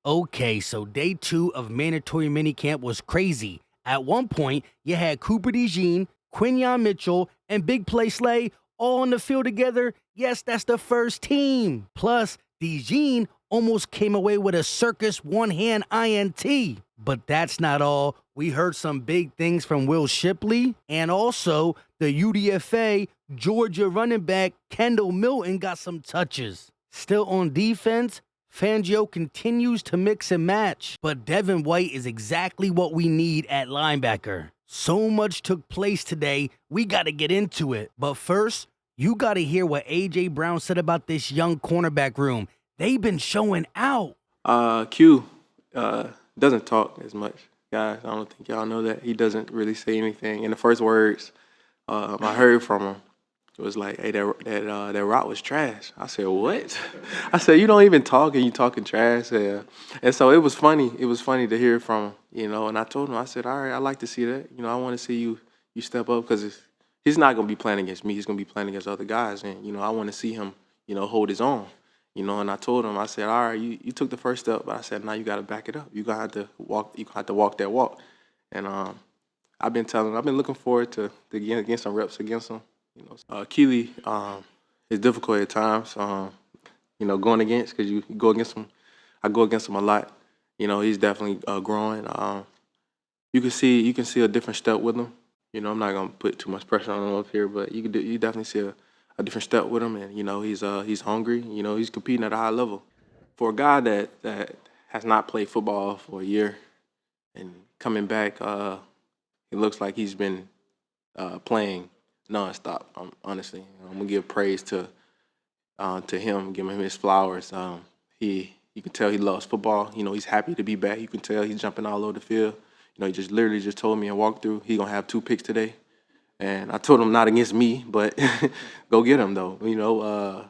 Okay, so day 2 of mandatory minicamp was crazy. At one point, you had Cooper DeJean, Quinyon Mitchell, and Big Play Slay all on the field together. Yes, that's the first team. Plus, DeJean almost came away with a circus one-hand INT. But that's not all. We heard some big things from Will Shipley, and also the UDFA Georgia running back Kendal Milton got some touches. Still on defense, Fangio continues to mix and match, but Devin White is exactly what we need at linebacker. So much took place today, we got to get into it. But first, you got to hear what A.J. Brown said about this young cornerback room. They've been showing out. Q doesn't talk as much, guys. I don't think y'all know that. He doesn't really say anything. And the first words I heard from him, it was like, hey, that route was trash. I said, what? I said, you don't even talk and you talking trash. And so it was funny. It was funny to hear from him, and I told him, I said, all right, I like to see that. I want to see you step up because he's not going to be playing against me. He's going to be playing against other guys. And, I want to see him, hold his own. And I told him, I said, all right, you took the first step. But I said, now you got to back it up. You're going to have to walk that walk. And I've been looking forward to getting some reps against him. Kelee is difficult at times, going against because you go against him. I go against him a lot. He's definitely growing. You can see a different step with him. I'm not gonna put too much pressure on him up here, but you definitely see a different step with him, and he's hungry. He's competing at a high level. For a guy that has not played football for a year and coming back, it looks like he's been playing nonstop. Honestly, I'm gonna give praise to him, give him his flowers. You can tell he loves football. He's happy to be back. You can tell he's jumping all over the field. He literally just told me and walked through. He's gonna have 2 picks today, and I told him not against me, but go get him though.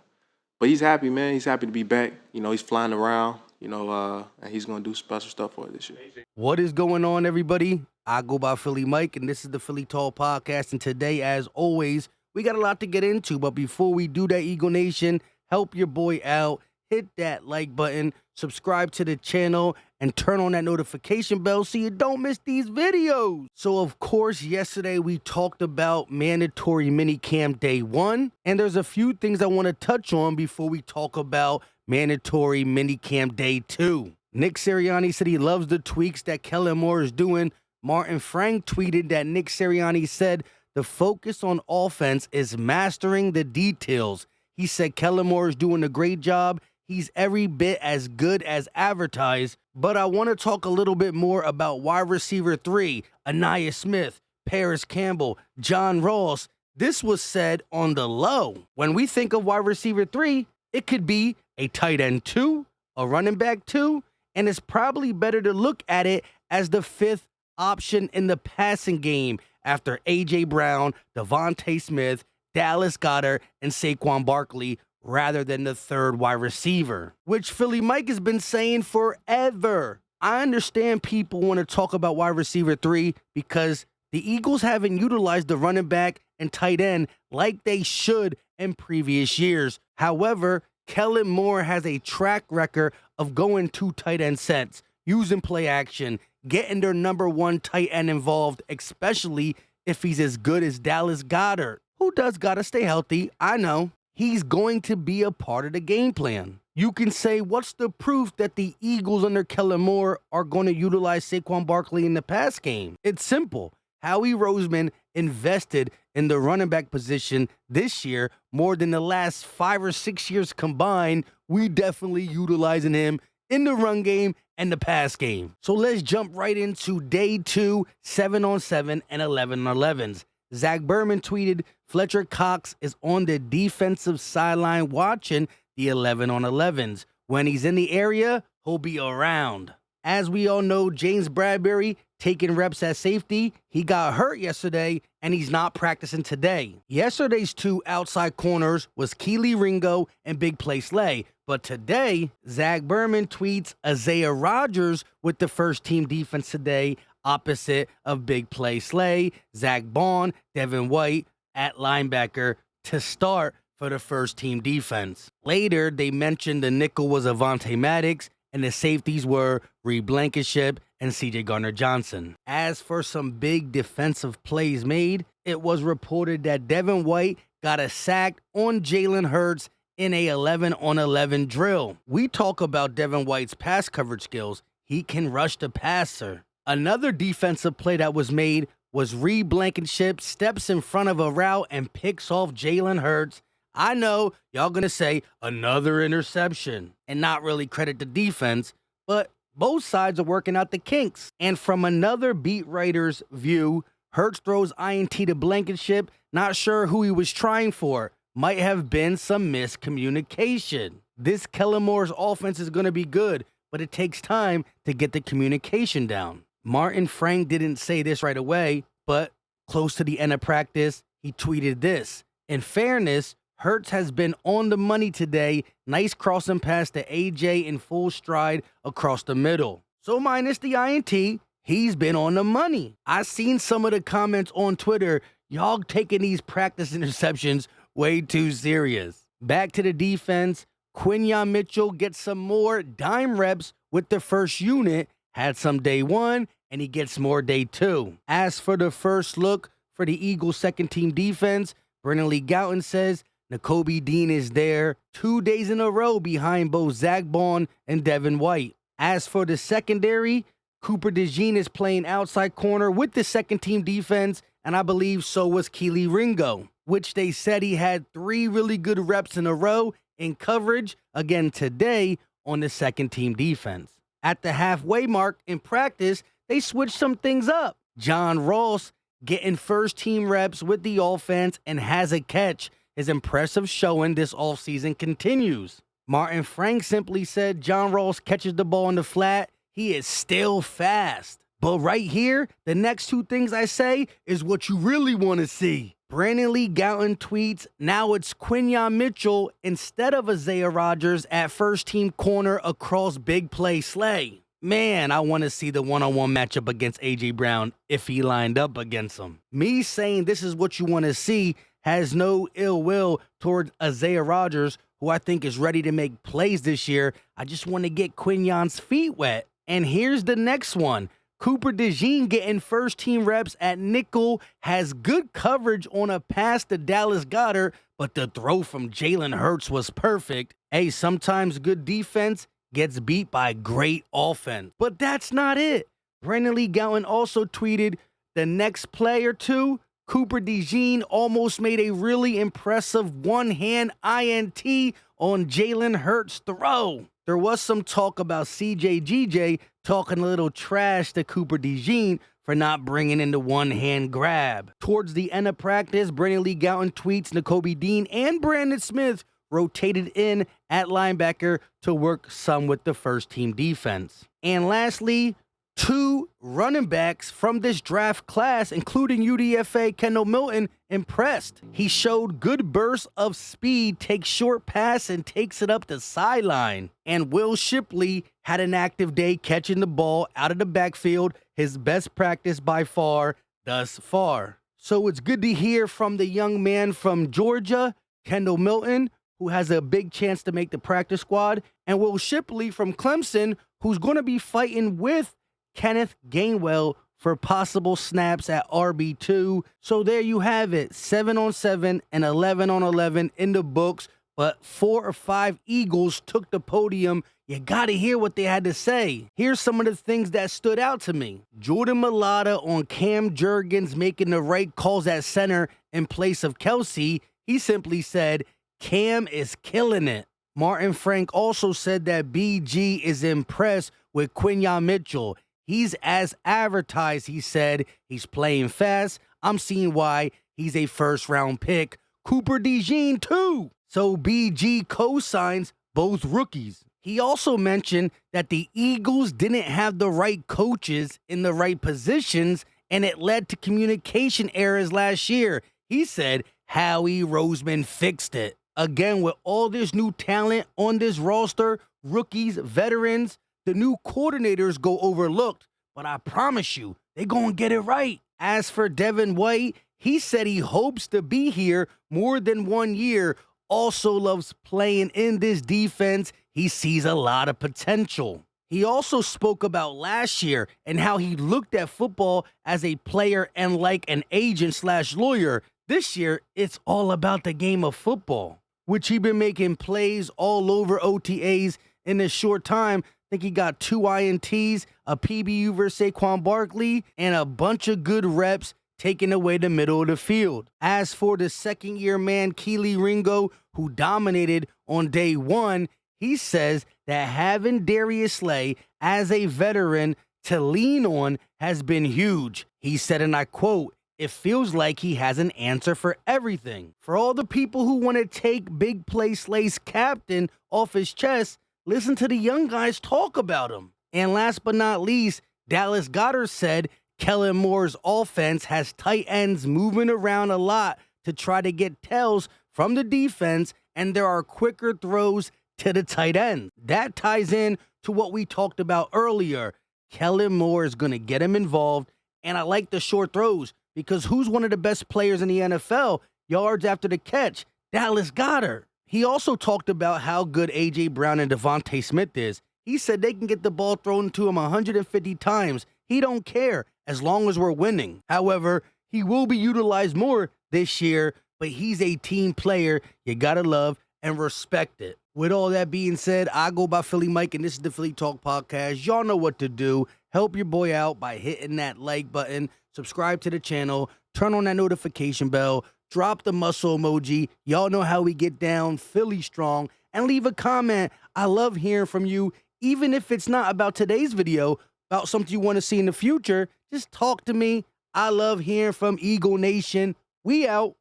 But he's happy, man. He's happy to be back. He's flying around. And he's gonna do special stuff for us this year. What is going on, everybody? I go by Philly Mike, and this is the Philly Tall Podcast. And today, as always, we got a lot to get into. But before we do that, Eagle Nation, help your boy out. Hit that like button, subscribe to the channel, and turn on that notification bell so you don't miss these videos. So, of course, yesterday we talked about mandatory minicamp day 1. And there's a few things I want to touch on before we talk about mandatory minicamp day 2. Nick Sirianni said he loves the tweaks that Kellen Moore is doing. Martin Frank tweeted that Nick Sirianni said the focus on offense is mastering the details. He said Kellen Moore is doing a great job. He's every bit as good as advertised. But I want to talk a little bit more about wide receiver 3, Anaya Smith, Paris Campbell, John Ross. This was said on the low. When we think of wide receiver 3, it could be a tight end 2, a running back 2, and it's probably better to look at it as the 5th option in the passing game after A.J. Brown, Devontae Smith, Dallas Goedert, and Saquon Barkley, rather than the 3rd wide receiver, which Philly Mike has been saying forever. I understand people want to talk about wide receiver 3 because the Eagles haven't utilized the running back and tight end like they should in previous years. However, Kellen Moore has a track record of going 2 tight end sets, using play action, getting their number 1 tight end involved, especially if he's as good as Dallas Goedert, who does gotta stay healthy, I know. He's going to be a part of the game plan. You can say, what's the proof that the Eagles under Kellen Moore are going to utilize Saquon Barkley in the pass game? It's simple. Howie Roseman invested in the running back position this year more than the last 5 or 6 years combined. We definitely utilizing him in the run game and the pass game. So let's jump right into day 2, 7-on-7 and 11-on-11s. Zach Berman tweeted, Fletcher Cox is on the defensive sideline watching the 11-on-11s. When he's in the area, he'll be around. As we all know, James Bradbury taking reps at safety. He got hurt yesterday, and he's not practicing today. Yesterday's 2 outside corners was Kelee, Ringo, and Big Play Slay. But today, Zach Berman tweets Isaiah Rodgers with the first team defense today, opposite of Big Play Slay, Zach Bond, Devin White at linebacker to start for the first team defense. Later, they mentioned the nickel was Avonte Maddox, and the safeties were Reed Blankenship and C.J. Gardner-Johnson. As for some big defensive plays made, it was reported that Devin White got a sack on Jalen Hurts in a 11-on-11 drill. We talk about Devin White's pass coverage skills. He can rush the passer. Another defensive play that was made was Reed Blankenship steps in front of a route and picks off Jalen Hurts. I know y'all gonna say another interception and not really credit the defense, but both sides are working out the kinks. And from another beat writer's view, Hurts throws INT to Blankenship, not sure who he was trying for. Might have been some miscommunication. This Kellen Moore's offense is gonna be good, but it takes time to get the communication down. Martin Frank didn't say this right away, but close to the end of practice, he tweeted this. In fairness, Hurts has been on the money today. Nice crossing pass to AJ in full stride across the middle. So minus the INT, he's been on the money. I seen some of the comments on Twitter. Y'all taking these practice interceptions way too serious. Back to the defense. Quinyon Mitchell gets some more dime reps with the first unit. Had some day one, and he gets more day two. As for the first look for the Eagles' second-team defense, Brennan Lee Gowton says Nakobe Dean is there 2 days in a row behind both Zach Bond and Devin White. As for the secondary, Cooper DeJean is playing outside corner with the second-team defense, and I believe so was Kelee Ringo, which they said he had 3 really good reps in a row in coverage again today on the second-team defense. At the halfway mark in practice, they switched some things up. John Ross getting first-team reps with the offense and has a catch. His impressive showing this offseason continues. Martin Frank simply said John Ross catches the ball in the flat. He is still fast. But right here, the next 2 things I say is what you really want to see. Brandon Lee Gowton tweets, now it's Quinyon Mitchell instead of Isaiah Rodgers at first-team corner across big play Slay. Man, I want to see the one-on-one matchup against A.J. Brown if he lined up against him. Me saying this is what you want to see has no ill will towards Isaiah Rodgers, who I think is ready to make plays this year. I just want to get Quinyon's feet wet. And here's the next one. Cooper DeJean getting first-team reps at nickel, has good coverage on a pass to Dallas Goedert, but the throw from Jalen Hurts was perfect. Hey, sometimes good defense gets beat by great offense. But that's not it. Brandon Lee Gowton also tweeted, the next play or two, Cooper DeJean almost made a really impressive one-hand INT on Jalen Hurts' throw. There was some talk about CJ talking a little trash to Cooper DeJean for not bringing in the one-hand grab. Towards the end of practice, Brandon Lee Gowton tweets Nakobe Dean and Brandon Smith rotated in at linebacker to work some with the first-team defense. And lastly, 2 running backs from this draft class, including UDFA Kendal Milton, impressed. He showed good bursts of speed, takes short pass, and takes it up the sideline. And Will Shipley had an active day catching the ball out of the backfield, his best practice by far thus far. So it's good to hear from the young man from Georgia, Kendal Milton, who has a big chance to make the practice squad, and Will Shipley from Clemson, who's going to be fighting with Kenneth Gainwell for possible snaps at RB2. So there you have it, 7-on-7 and 11-on-11 in the books, but 4 or 5 Eagles took the podium. You gotta hear what they had to say. Here's some of the things that stood out to me. Jordan Mailata on Cam Jurgens making the right calls at center in place of Kelsey. He simply said, Cam is killing it. Martin Frank also said that BG is impressed with Quinyon Mitchell. He's as advertised, he said. He's playing fast. I'm seeing why he's a first-round pick. Cooper DeJean, too. So BG co-signs both rookies. He also mentioned that the Eagles didn't have the right coaches in the right positions, and it led to communication errors last year. He said Howie Roseman fixed it. Again, with all this new talent on this roster, rookies, veterans, the new coordinators go overlooked, but I promise you, they're going to get it right. As for Devin White, he said he hopes to be here more than 1 year. also loves playing in this defense. He sees a lot of potential. He also spoke about last year and how he looked at football as a player and like an agent/lawyer. This year, it's all about the game of football, which he been making plays all over OTAs in a short time. I think he got 2 INTs, a PBU versus Saquon Barkley, and a bunch of good reps taking away the middle of the field. As for the second-year man, Kelee Ringo, who dominated on day one, he says that having Darius Slay as a veteran to lean on has been huge. He said, and I quote, "It feels like he has an answer for everything." For all the people who want to take Big Play Slay's captain off his chest, listen to the young guys talk about him. And last but not least, Dallas Goedert said Kellen Moore's offense has tight ends moving around a lot to try to get tells from the defense, and there are quicker throws to the tight end. That ties in to what we talked about earlier. Kellen Moore is going to get him involved, and I like the short throws because who's one of the best players in the NFL? Yards after the catch, Dallas Goedert. He also talked about how good A.J. Brown and Devontae Smith is. He said they can get the ball thrown to him 150 times. He don't care as long as we're winning. However, he will be utilized more this year, but he's a team player you got to love and respect it. With all that being said, I go by Philly Mike, and this is the Philly Talk Podcast. Y'all know what to do. Help your boy out by hitting that like button, subscribe to the channel, turn on that notification bell, drop the muscle emoji. Y'all know how we get down, Philly strong, and leave a comment. I love hearing from you, even if it's not about today's video, about something you want to see in the future. Just talk to me. I love hearing from Eagle Nation. We out.